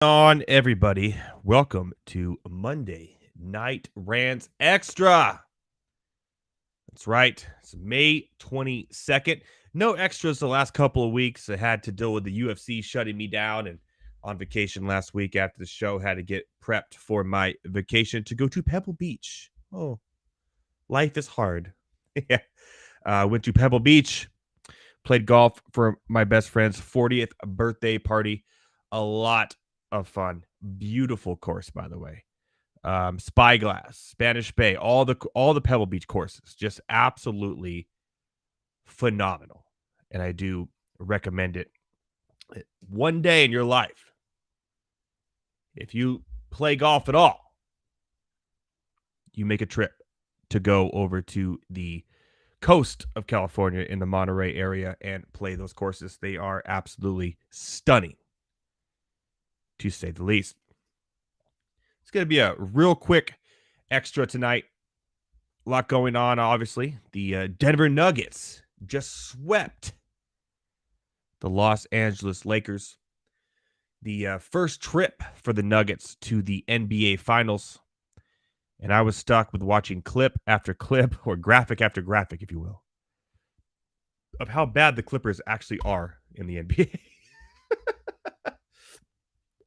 On everybody, welcome to Monday Night Rants Extra. That's right, it's May 22nd. No extras the last couple of weeks. I had to deal with the UFC shutting me down and on vacation last week after the show. Had to get prepped for my vacation to go to Pebble Beach. Oh, life is hard. Yeah. Went to Pebble Beach, played golf for my best friend's 40th birthday party. A lot of fun. Beautiful course, by the way. Spyglass, Spanish Bay, all the Pebble Beach courses, just absolutely phenomenal. And I do recommend it. One day in your life, if you play golf at all, you make a trip to go over to the coast of California in the Monterey area and play those courses. They are absolutely stunning, to say the least. It's going to be a real quick extra tonight. A lot going on, obviously. The Denver Nuggets just swept the Los Angeles Lakers. The first trip for the Nuggets to the NBA Finals. And I was stuck with watching clip after clip, or graphic after graphic, if you will, of how bad the Clippers actually are in the NBA.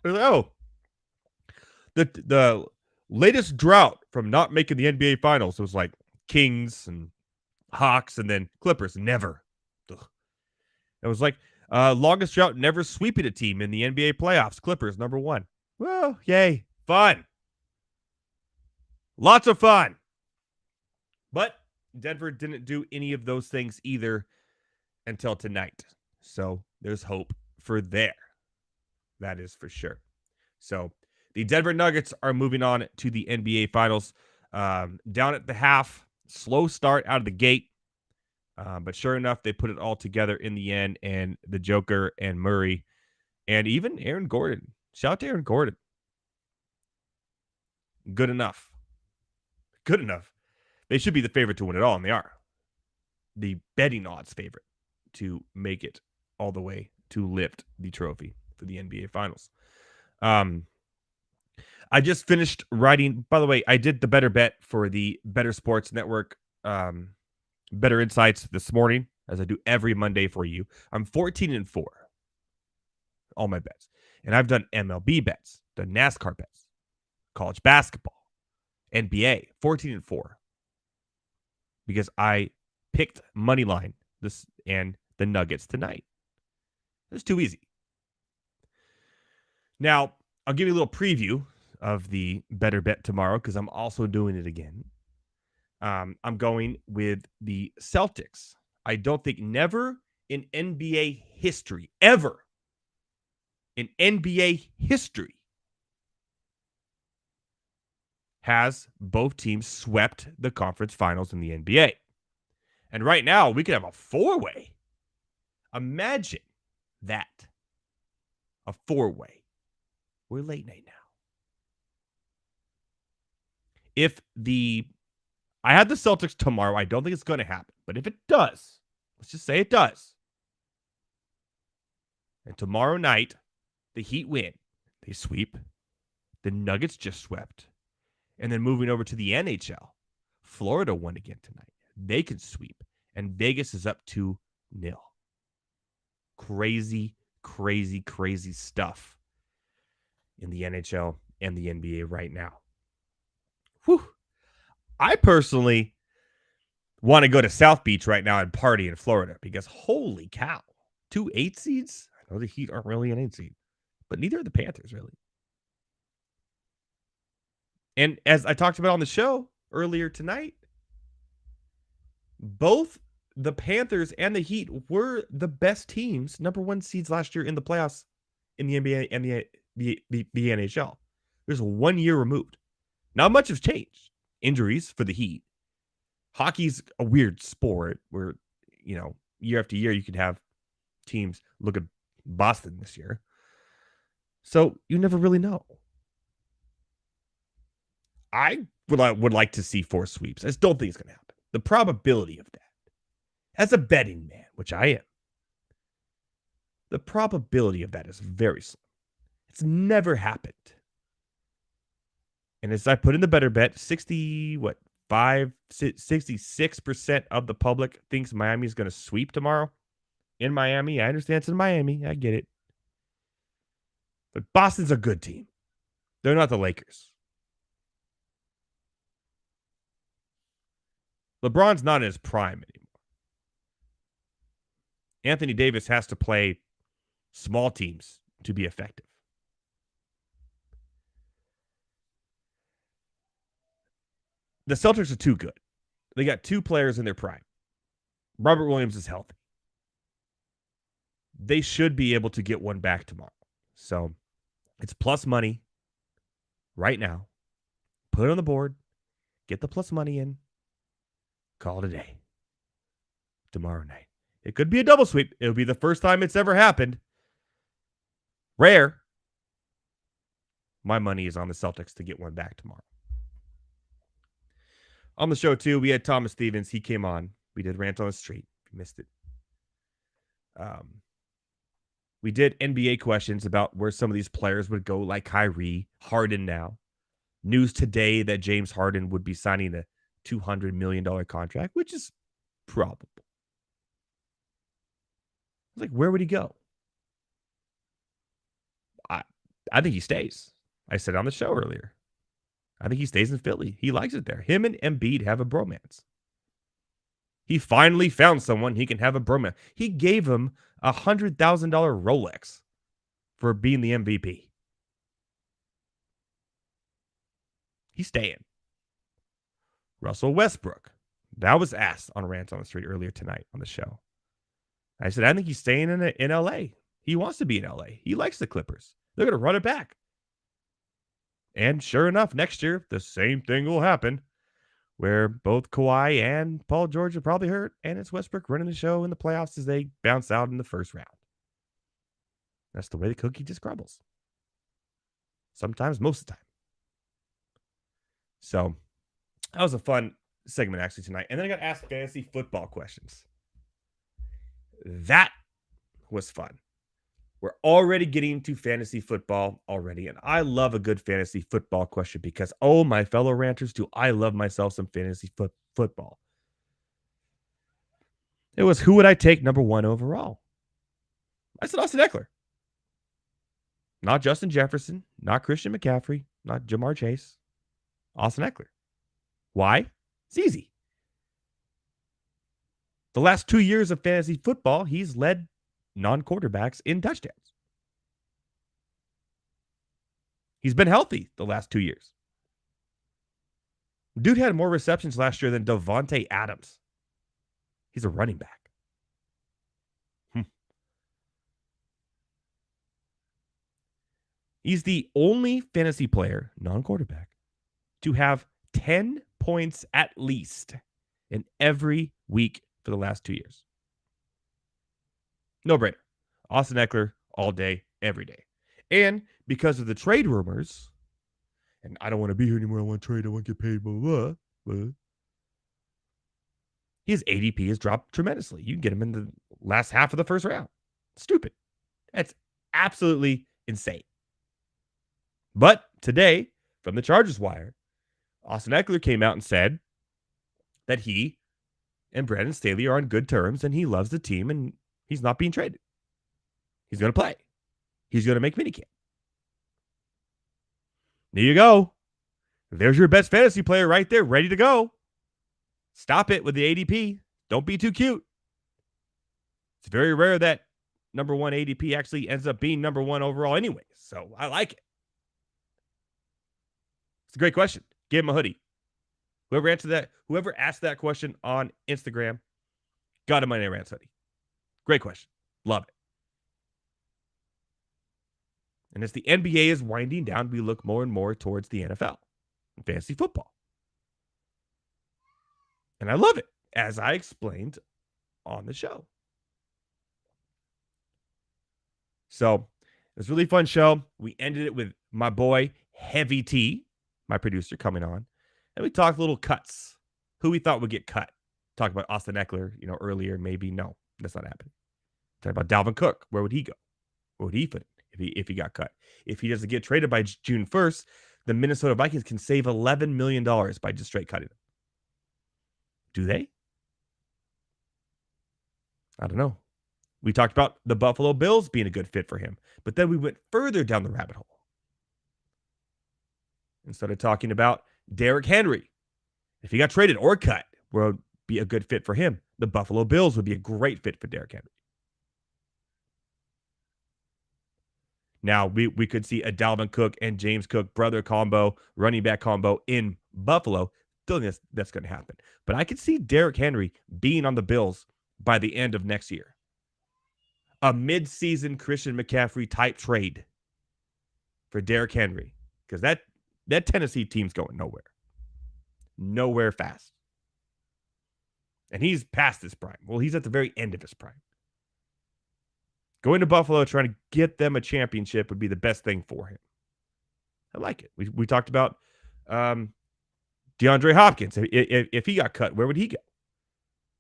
Oh, the latest drought from not making the NBA Finals was like Kings and Hawks and then Clippers. Never. Ugh. It was like longest drought never sweeping a team in the NBA playoffs. Clippers, number one. Well, yay. Fun. Lots of fun. But Denver didn't do any of those things either until tonight. So there's hope for there. That is for sure. So the Denver Nuggets are moving on to the NBA Finals. Down at the half, slow start out of the gate. But sure enough, they put it all together in the end. And the Joker and Murray and even Aaron Gordon. Shout out to Aaron Gordon. Good enough. Good enough. They should be the favorite to win it all, and they are. The betting odds favorite to make it all the way to lift the trophy for the NBA Finals. I just finished writing. By the way, I did the Better Bet for the Better Sports Network Better Insights this morning, as I do every Monday for you. I'm 14-4. All my bets. And I've done MLB bets, done NASCAR bets, college basketball, NBA, 14-4. Because I picked money line this and the Nuggets tonight. It's too easy. Now, I'll give you a little preview of the Better Bet tomorrow because I'm also doing it again. I'm going with the Celtics. I don't think never in NBA history, ever in NBA history, has both teams swept the conference finals in the NBA. And right now, we could have a four-way. Imagine that. A four-way. We're late night now. I had the Celtics tomorrow. I don't think it's going to happen. But if it does, let's just say it does. And tomorrow night, the Heat win. They sweep. The Nuggets just swept. And then moving over to the NHL, Florida won again tonight. They can sweep. And Vegas is up 2-0. Crazy, crazy, crazy stuff in the NHL and the NBA right now. Whew. I personally want to go to South Beach right now and party in Florida because holy cow, 2 8 seeds? I know the Heat aren't really an 8 seed, but neither are the Panthers really. And as I talked about on the show earlier tonight, both the Panthers and the Heat were the best teams, number one seeds last year in the playoffs in the NBA and the NHL. There's 1 year removed. Not much has changed. Injuries for the Heat. Hockey's a weird sport where, year after year you could have teams. Look at Boston this year. So you never really know. I would like to see 4 sweeps. I just don't think it's going to happen. The probability of that, as a betting man, which I am, the probability of that is very slim. It's never happened. And as I put in the better bet, 66% of the public thinks Miami is going to sweep tomorrow in Miami. I understand it's in Miami. I get it. But Boston's a good team. They're not the Lakers. LeBron's not in his prime anymore. Anthony Davis has to play small teams to be effective. The Celtics are too good. They got two players in their prime. Robert Williams is healthy. They should be able to get one back tomorrow. So it's plus money right now. Put it on the board. Get the plus money in. Call it a day. Tomorrow night. It could be a double sweep. It'll be the first time it's ever happened. Rare. My money is on the Celtics to get one back tomorrow. On the show, too, we had Thomas Stevens. He came on. We did Rant on the Street. If you missed it. We did NBA questions about where some of these players would go, like Kyrie, Harden now. News today that James Harden would be signing a $200 million contract, which is probable. Like, where would he go? I think he stays. I said on the show earlier. I think he stays in Philly. He likes it there. Him and Embiid have a bromance. He finally found someone he can have a bromance. He gave him a $100,000 Rolex for being the MVP. He's staying. Russell Westbrook. That was asked on Rant on the Street earlier tonight on the show. I said, I think he's staying in L.A. He wants to be in L.A. He likes the Clippers. They're going to run it back. And sure enough, next year, the same thing will happen where both Kawhi and Paul George are probably hurt, and it's Westbrook running the show in the playoffs as they bounce out in the first round. That's the way the cookie just crumbles. Sometimes, most of the time. So, that was a fun segment actually tonight. And then I got asked fantasy football questions. That was fun. We're already getting to fantasy football already. And I love a good fantasy football question because, oh, my fellow ranters, do I love myself some fantasy football. It was, who would I take number 1 overall? I said Austin Eckler. Not Justin Jefferson, not Christian McCaffrey, not Jamar Chase. Austin Eckler. Why? It's easy. The last 2 years of fantasy football, he's led non-quarterbacks in touchdowns. He's been healthy the last 2 years. Dude had more receptions last year than Devontae Adams. He's a running back. He's the only fantasy player, non-quarterback, to have 10 points at least in every week for the last 2 years. No brainer. Austin Eckler all day, every day. And because of the trade rumors, and I don't want to be here anymore, I want to trade, I want to get paid, blah, blah, blah. His ADP has dropped tremendously. You can get him in the last half of the first round. Stupid. That's absolutely insane. But today, from the Chargers Wire, Austin Eckler came out and said that he and Brandon Staley are on good terms and he loves the team and he's not being traded. He's going to play. He's going to make minicamp. There you go. There's your best fantasy player right there, ready to go. Stop it with the ADP. Don't be too cute. It's very rare that number 1 ADP actually ends up being number 1 overall anyway. So I like it. It's a great question. Give him a hoodie. Whoever asked that question on Instagram, got a Monday Rants hoodie. Great question. Love it. And as the NBA is winding down, we look more and more towards the NFL and fantasy football. And I love it, as I explained on the show. So it was a really fun show. We ended it with my boy, Heavy T, my producer, coming on. And we talked little cuts. Who we thought would get cut. Talked about Austin Eckler, earlier. Maybe no, that's not happening. Talked about Dalvin Cook. Where would he go? Where would he fit if he got cut. If he doesn't get traded by June 1st, the Minnesota Vikings can save $11 million by just straight cutting him. Do they? I don't know. We talked about the Buffalo Bills being a good fit for him, but then we went further down the rabbit hole and started talking about Derrick Henry. If he got traded or cut, would be a good fit for him. The Buffalo Bills would be a great fit for Derrick Henry. Now, we could see a Dalvin Cook and James Cook brother combo, running back combo in Buffalo. Still think that's going to happen. But I could see Derrick Henry being on the Bills by the end of next year. A mid-season Christian McCaffrey type trade for Derrick Henry. Because that Tennessee team's going nowhere. Nowhere fast. And he's past his prime. Well, he's at the very end of his prime. Going to Buffalo, trying to get them a championship would be the best thing for him. I like it. We talked about DeAndre Hopkins. If he got cut, where would he go?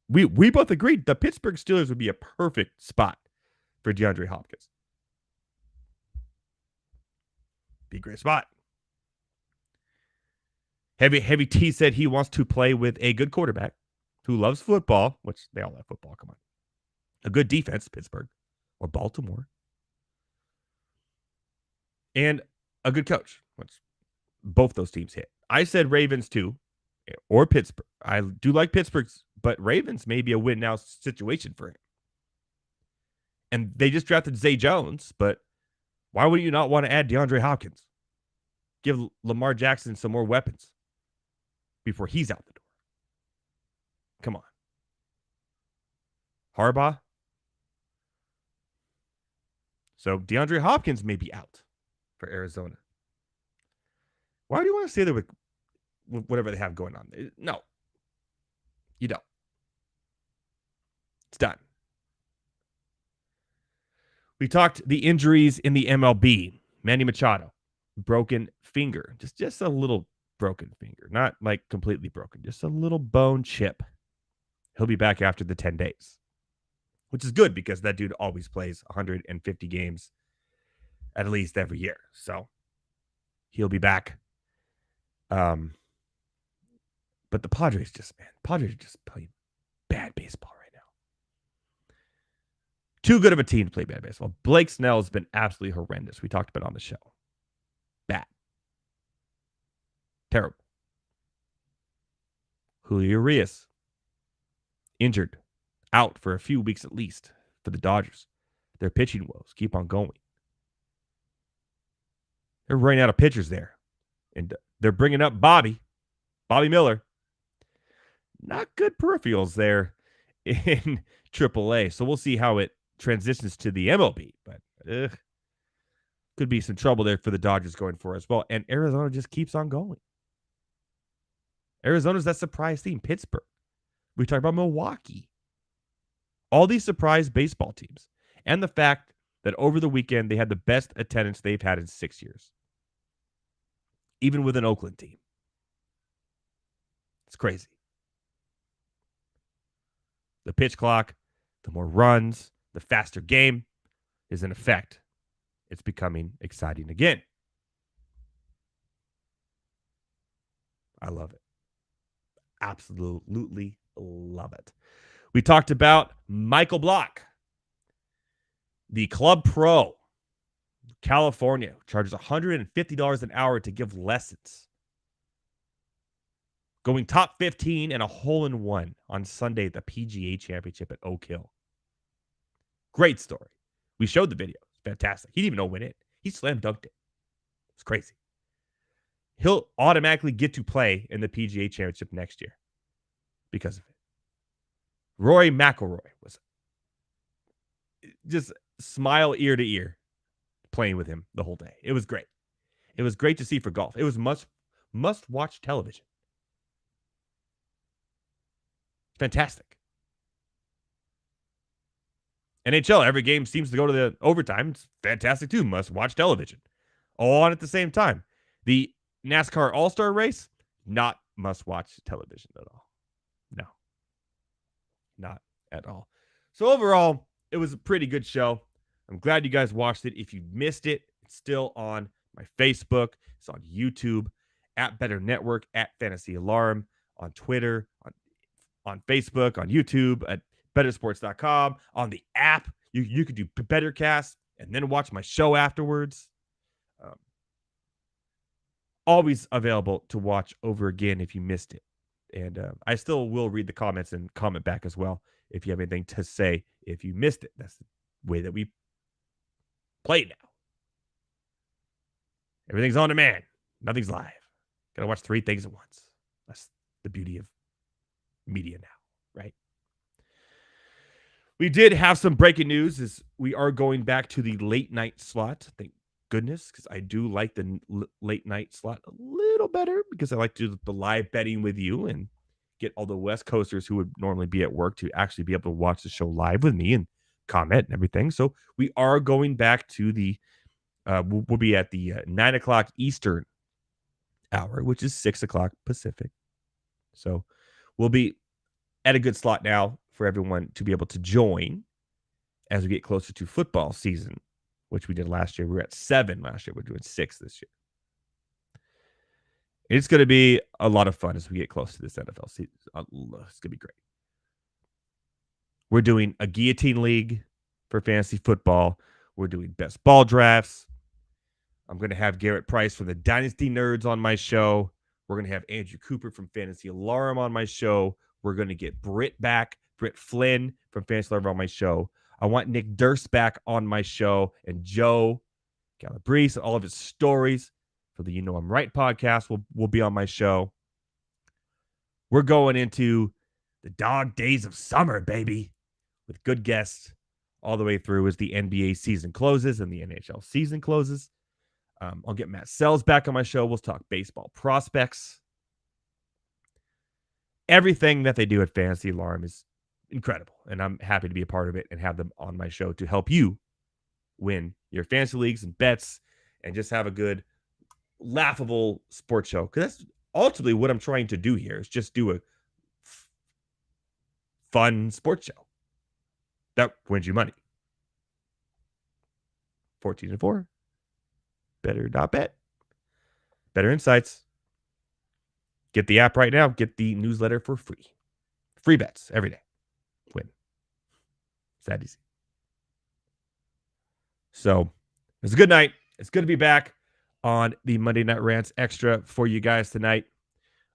We both agreed the Pittsburgh Steelers would be a perfect spot for DeAndre Hopkins. Be a great spot. Heavy T said he wants to play with a good quarterback who loves football, which they all love football. Come on. A good defense, Pittsburgh or Baltimore. And a good coach, which both those teams hit. I said Ravens too, or Pittsburgh. I do like Pittsburgh's, but Ravens may be a win now situation for him. And they just drafted Zay Jones, but why would you not want to add DeAndre Hopkins? Give Lamar Jackson some more weapons before he's out the door. Come on. Harbaugh? So DeAndre Hopkins may be out for Arizona. Why do you want to stay there with whatever they have going on? No. You don't. It's done. We talked the injuries in the MLB. Manny Machado, broken finger. Just a little broken finger. Not like completely broken. Just a little bone chip. He'll be back after the 10 days. Which is good because that dude always plays 150 games at least every year. So he'll be back. But the Padres are just playing bad baseball right now. Too good of a team to play bad baseball. Blake Snell has been absolutely horrendous. We talked about it on the show. Bad. Terrible. Julio Urias, injured. Out for a few weeks at least for the Dodgers. Their pitching woes keep on going. They're running out of pitchers there. And they're bringing up Bobby Miller. Not good peripherals there in AAA. So we'll see how it transitions to the MLB. But could be some trouble there for the Dodgers going for as well. And Arizona just keeps on going. Arizona's that surprise team. Pittsburgh. We talked about Milwaukee. All these surprise baseball teams. And the fact that over the weekend, they had the best attendance they've had in 6 years. Even with an Oakland team. It's crazy. The pitch clock, the more runs, the faster game is in effect. It's becoming exciting again. I love it. Absolutely love it. We talked about Michael Block, the Club Pro, California, charges $150 an hour to give lessons. Going top 15 and a hole-in-one on Sunday at the PGA Championship at Oak Hill. Great story. We showed the video. It's fantastic. He didn't even know when it. He slam dunked it. It's crazy. He'll automatically get to play in the PGA Championship next year because of it. Rory McIlroy was just smile ear to ear playing with him the whole day. It was great. It was great to see for golf. It was must-watch television. Fantastic. NHL, every game seems to go to the overtime. It's fantastic too. Must-watch television. All on at the same time. The NASCAR All-Star race, not must-watch television at all. No. Not at all. So overall, it was a pretty good show. I'm glad you guys watched it. If you missed it, it's still on my Facebook. It's on YouTube, at Better Network, at Fantasy Alarm, on Twitter, on Facebook, on YouTube, at bettersports.com, on the app. You could do Bettercast and then watch my show afterwards. Always available to watch over again if you missed it. And I still will read the comments and comment back as well if you have anything to say if you missed it. That's the way that we play now. Everything's on demand. Nothing's live. Got to watch 3 things at once. That's the beauty of media now, right? We did have some breaking news as we are going back to the late night slot. Thank goodness, because I do like the late night slot a little better because I like to do the live betting with you and get all the West Coasters who would normally be at work to actually be able to watch the show live with me and comment and everything. So we are going back to the, we'll be at the 9 o'clock Eastern hour, which is 6 o'clock Pacific. So we'll be at a good slot now for everyone to be able to join as we get closer to football season, which we did last year. We were at 7 last year. We're doing 6 this year. It's going to be a lot of fun as we get close to this NFL season. It's going to be great. We're doing a guillotine league for fantasy football. We're doing best ball drafts. I'm going to have Garrett Price from the Dynasty Nerds on my show. We're going to have Andrew Cooper from Fantasy Alarm on my show. We're going to get Britt back, Britt Flynn from Fantasy Alarm on my show. I want Nick Durst back on my show, and Joe Calabrese, all of his stories for the You Know I'm Right podcast will be on my show. We're going into the dog days of summer, baby, with good guests all the way through as the NBA season closes and the NHL season closes. I'll get Matt Sells back on my show. We'll talk baseball prospects. Everything that they do at Fantasy Alarm is incredible, and I'm happy to be a part of it and have them on my show to help you win your fantasy leagues and bets and just have a good, laughable sports show. Because that's ultimately what I'm trying to do here is just do a fun sports show that wins you money. 14-4. Better.bet. Better insights. Get the app right now. Get the newsletter for free. Free bets every day. Win. It's that easy. So, it's a good night. It's good to be back on the Monday Night Rants Extra for you guys tonight.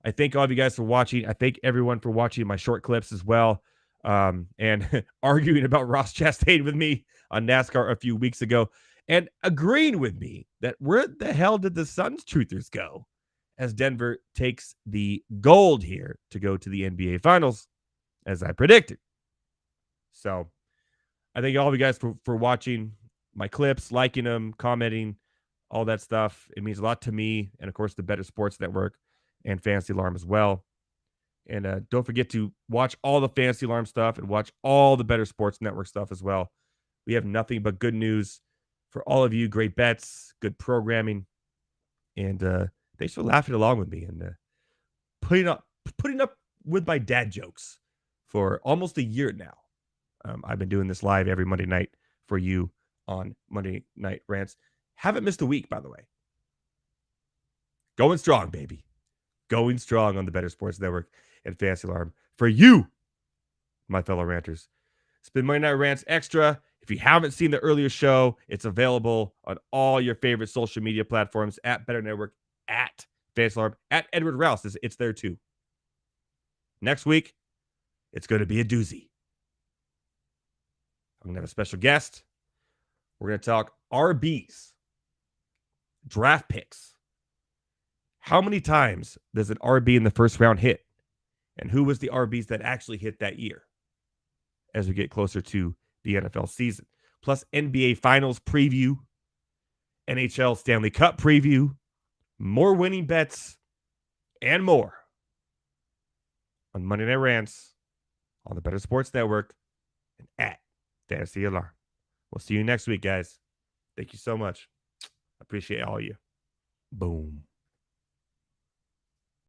I thank all of you guys for watching. I thank everyone for watching my short clips as well. And arguing about Ross Chastain with me on NASCAR a few weeks ago. And agreeing with me that where the hell did the Suns truthers go as Denver takes the gold here to go to the NBA Finals, as I predicted. So I thank all of you guys for watching my clips, liking them, commenting, all that stuff. It means a lot to me and, of course, the Better Sports Network and Fantasy Alarm as well. And don't forget to watch all the Fantasy Alarm stuff and watch all the Better Sports Network stuff as well. We have nothing but good news for all of you. Great bets, good programming. And thanks for laughing along with me and putting up with my dad jokes for almost a year now. I've been doing this live every Monday night for you on Monday Night Rants. Haven't missed a week, by the way. Going strong, baby. Going strong on the Better Sports Network and Fantasy Alarm for you, my fellow ranters. It's been Monday Night Rants Extra. If you haven't seen the earlier show, it's available on all your favorite social media platforms at Better Network, at Fantasy Alarm, at Edward Rouse. It's there too. Next week, it's going to be a doozy. I'm going to have a special guest. We're going to talk RBs, draft picks. How many times does an RB in the first round hit? And who was the RBs that actually hit that year as we get closer to the NFL season? Plus NBA Finals preview, NHL Stanley Cup preview, more winning bets, and more on Monday Night Rants on the Better Sports Network and at Fantasy Alarm. We'll see you next week, guys. Thank you so much. I appreciate all of you. Boom.